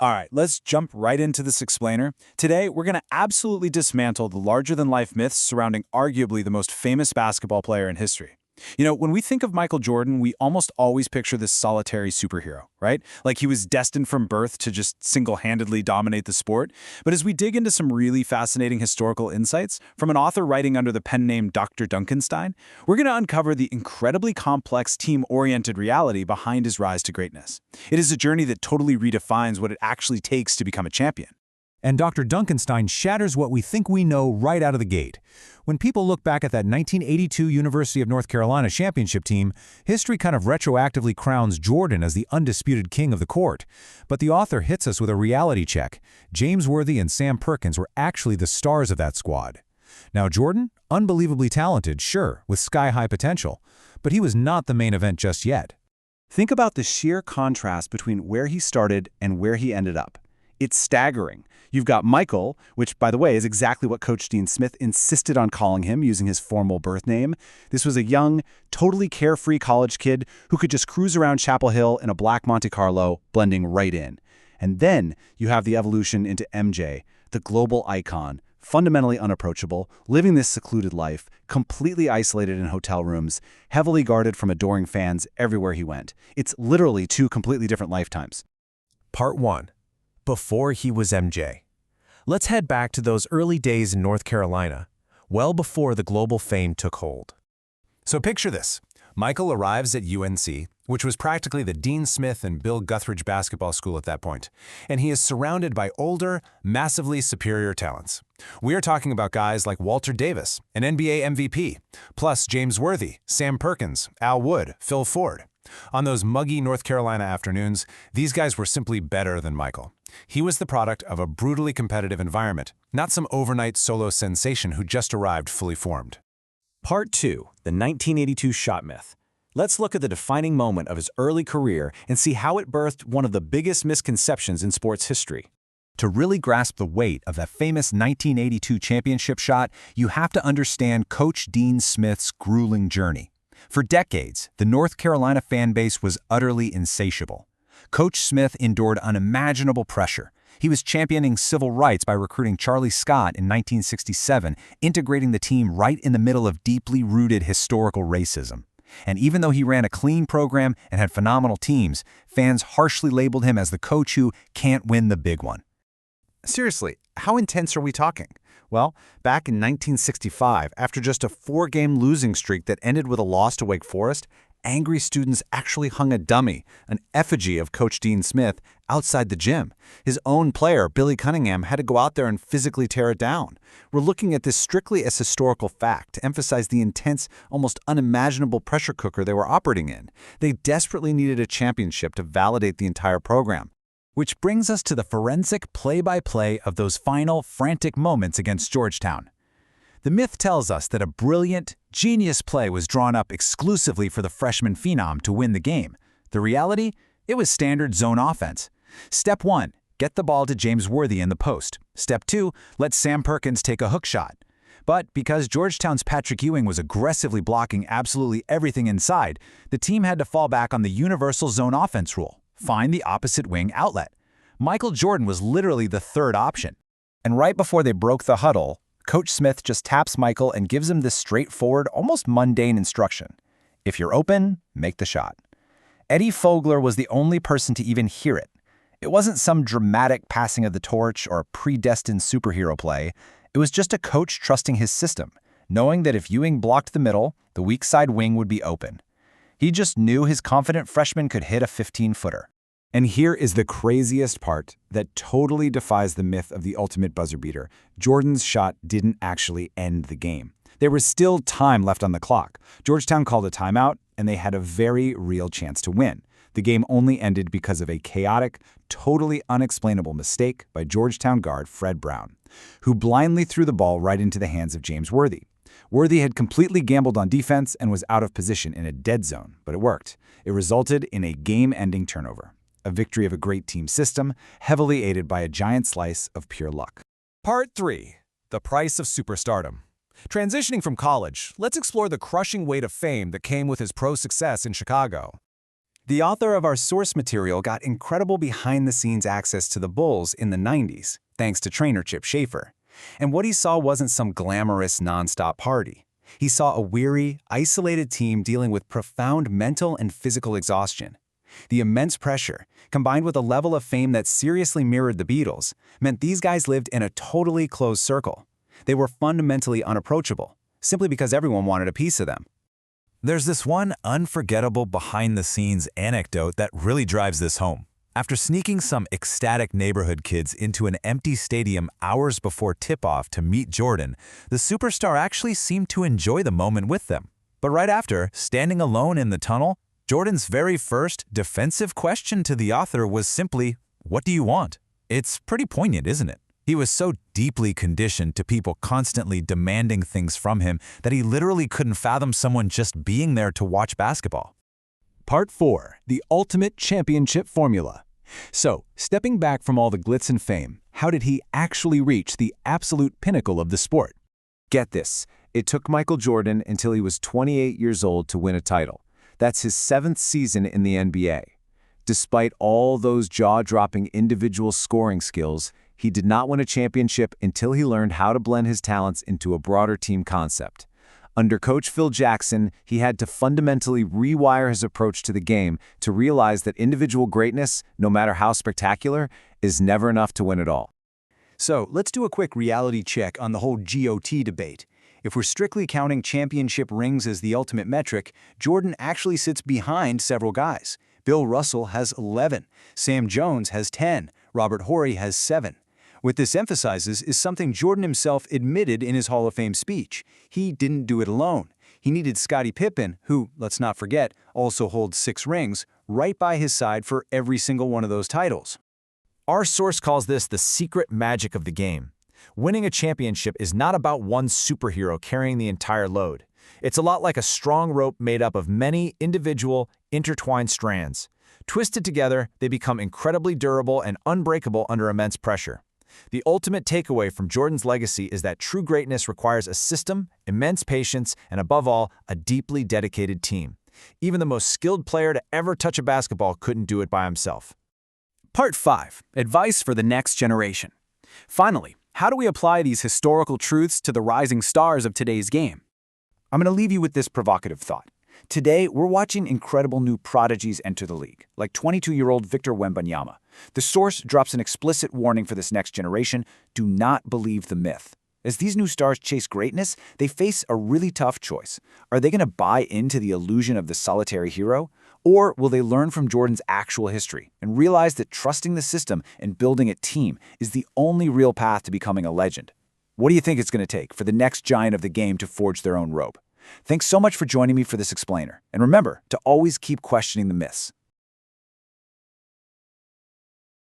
All right, let's jump right into this explainer. Today, we're going to absolutely dismantle the larger-than-life myths surrounding arguably the most famous basketball player in history. When we think of Michael Jordan, we almost always picture this solitary superhero, right? Like he was destined from birth to just single-handedly dominate the sport. But as we dig into some really fascinating historical insights from an author writing under the pen name Dr. Duncanstein, we're going to uncover the incredibly complex team-oriented reality behind his rise to greatness. It is a journey that totally redefines what it actually takes to become a champion. And Dr. Duncanstein shatters what we think we know right out of the gate. When people look back at that 1982 University of North Carolina championship team, history kind of retroactively crowns Jordan as the undisputed king of the court. But the author hits us with a reality check. James Worthy and Sam Perkins were actually the stars of that squad. Now Jordan, unbelievably talented, sure, with sky-high potential, but he was not the main event just yet. Think about the sheer contrast between where he started and where he ended up. It's staggering. You've got Michael, which, by the way, is exactly what Coach Dean Smith insisted on calling him using his formal birth name. This was a young, totally carefree college kid who could just cruise around Chapel Hill in a black Monte Carlo, blending right in. And then you have the evolution into MJ, the global icon, fundamentally unapproachable, living this secluded life, completely isolated in hotel rooms, heavily guarded from adoring fans everywhere he went. It's literally two completely different lifetimes. Part 1. Before he was MJ. Let's head back to those early days in North Carolina, well before the global fame took hold. So picture this. Michael arrives at UNC, which was practically the Dean Smith and Bill Guthridge basketball school at that point, and he is surrounded by older, massively superior talents. We are talking about guys like Walter Davis, an NBA MVP, plus James Worthy, Sam Perkins, Al Wood, Phil Ford. On those muggy North Carolina afternoons, these guys were simply better than Michael. He was the product of a brutally competitive environment, not some overnight solo sensation who just arrived fully formed. Part 2, the 1982 shot myth. Let's look at the defining moment of his early career and see how it birthed one of the biggest misconceptions in sports history. To really grasp the weight of that famous 1982 championship shot, you have to understand Coach Dean Smith's grueling journey. For decades, the North Carolina fan base was utterly insatiable. Coach Smith endured unimaginable pressure. He was championing civil rights by recruiting Charlie Scott in 1967, integrating the team right in the middle of deeply rooted historical racism. And even though he ran a clean program and had phenomenal teams, fans harshly labeled him as the coach who can't win the big one. Seriously, how intense are we talking? Well, back in 1965, after just a 4-game losing streak that ended with a loss to Wake Forest, angry students actually hung a dummy, an effigy of Coach Dean Smith, outside the gym. His own player, Billy Cunningham, had to go out there and physically tear it down. We're looking at this strictly as historical fact to emphasize the intense, almost unimaginable pressure cooker they were operating in. They desperately needed a championship to validate the entire program. Which brings us to the forensic play-by-play of those final, frantic moments against Georgetown. The myth tells us that a brilliant, genius play was drawn up exclusively for the freshman phenom to win the game. The reality? It was standard zone offense. Step 1, get the ball to James Worthy in the post. Step 2, let Sam Perkins take a hook shot. But because Georgetown's Patrick Ewing was aggressively blocking absolutely everything inside, the team had to fall back on the universal zone offense rule. Find the opposite wing outlet. Michael Jordan was literally the third option. And right before they broke the huddle, Coach Smith just taps Michael and gives him this straightforward, almost mundane instruction. If you're open, make the shot. Eddie Fogler was the only person to even hear it. It wasn't some dramatic passing of the torch or a predestined superhero play. It was just a coach trusting his system, knowing that if Ewing blocked the middle, the weak side wing would be open. He just knew his confident freshman could hit a 15-footer. And here is the craziest part that totally defies the myth of the ultimate buzzer beater. Jordan's shot didn't actually end the game. There was still time left on the clock. Georgetown called a timeout, and they had a very real chance to win. The game only ended because of a chaotic, totally unexplainable mistake by Georgetown guard Fred Brown, who blindly threw the ball right into the hands of James Worthy. Worthy had completely gambled on defense and was out of position in a dead zone, but it worked. It resulted in a game-ending turnover, a victory of a great team system, heavily aided by a giant slice of pure luck. Part 3. The price of superstardom. Transitioning from college, let's explore the crushing weight of fame that came with his pro success in Chicago. The author of our source material got incredible behind-the-scenes access to the Bulls in the 90s, thanks to trainer Chip Schaefer. And what he saw wasn't some glamorous, nonstop party. He saw a weary, isolated team dealing with profound mental and physical exhaustion. The immense pressure, combined with a level of fame that seriously mirrored the Beatles, meant these guys lived in a totally closed circle. They were fundamentally unapproachable, simply because everyone wanted a piece of them. There's this one unforgettable behind-the-scenes anecdote that really drives this home. After sneaking some ecstatic neighborhood kids into an empty stadium hours before tip-off to meet Jordan, the superstar actually seemed to enjoy the moment with them. But right after, standing alone in the tunnel, Jordan's very first defensive question to the author was simply, "What do you want?" It's pretty poignant, isn't it? He was so deeply conditioned to people constantly demanding things from him that he literally couldn't fathom someone just being there to watch basketball. Part 4. The Ultimate Championship Formula. So, stepping back from all the glitz and fame, how did he actually reach the absolute pinnacle of the sport? Get this, it took Michael Jordan until he was 28 years old to win a title. That's his 7th season in the NBA. Despite all those jaw-dropping individual scoring skills, he did not win a championship until he learned how to blend his talents into a broader team concept. Under Coach Phil Jackson, he had to fundamentally rewire his approach to the game to realize that individual greatness, no matter how spectacular, is never enough to win it all. So, let's do a quick reality check on the whole G.O.A.T debate. If we're strictly counting championship rings as the ultimate metric, Jordan actually sits behind several guys. Bill Russell has 11, Sam Jones has 10, Robert Horry has 7. What this emphasizes is something Jordan himself admitted in his Hall of Fame speech. He didn't do it alone. He needed Scottie Pippen, who, let's not forget, also holds 6 rings, right by his side for every single one of those titles. Our source calls this the secret magic of the game. Winning a championship is not about one superhero carrying the entire load. It's a lot like a strong rope made up of many individual, intertwined strands. Twisted together, they become incredibly durable and unbreakable under immense pressure. The ultimate takeaway from Jordan's legacy is that true greatness requires a system, immense patience, and above all, a deeply dedicated team. Even the most skilled player to ever touch a basketball couldn't do it by himself. Part 5. Advice for the next generation. Finally, how do we apply these historical truths to the rising stars of today's game? I'm going to leave you with this provocative thought. Today, we're watching incredible new prodigies enter the league, like 22-year-old Victor Wembanyama. The source drops an explicit warning for this next generation: do not believe the myth. As these new stars chase greatness, they face a really tough choice. Are they going to buy into the illusion of the solitary hero? Or will they learn from Jordan's actual history and realize that trusting the system and building a team is the only real path to becoming a legend? What do you think it's going to take for the next giant of the game to forge their own robe? Thanks so much for joining me for this explainer. And remember to always keep questioning the myths.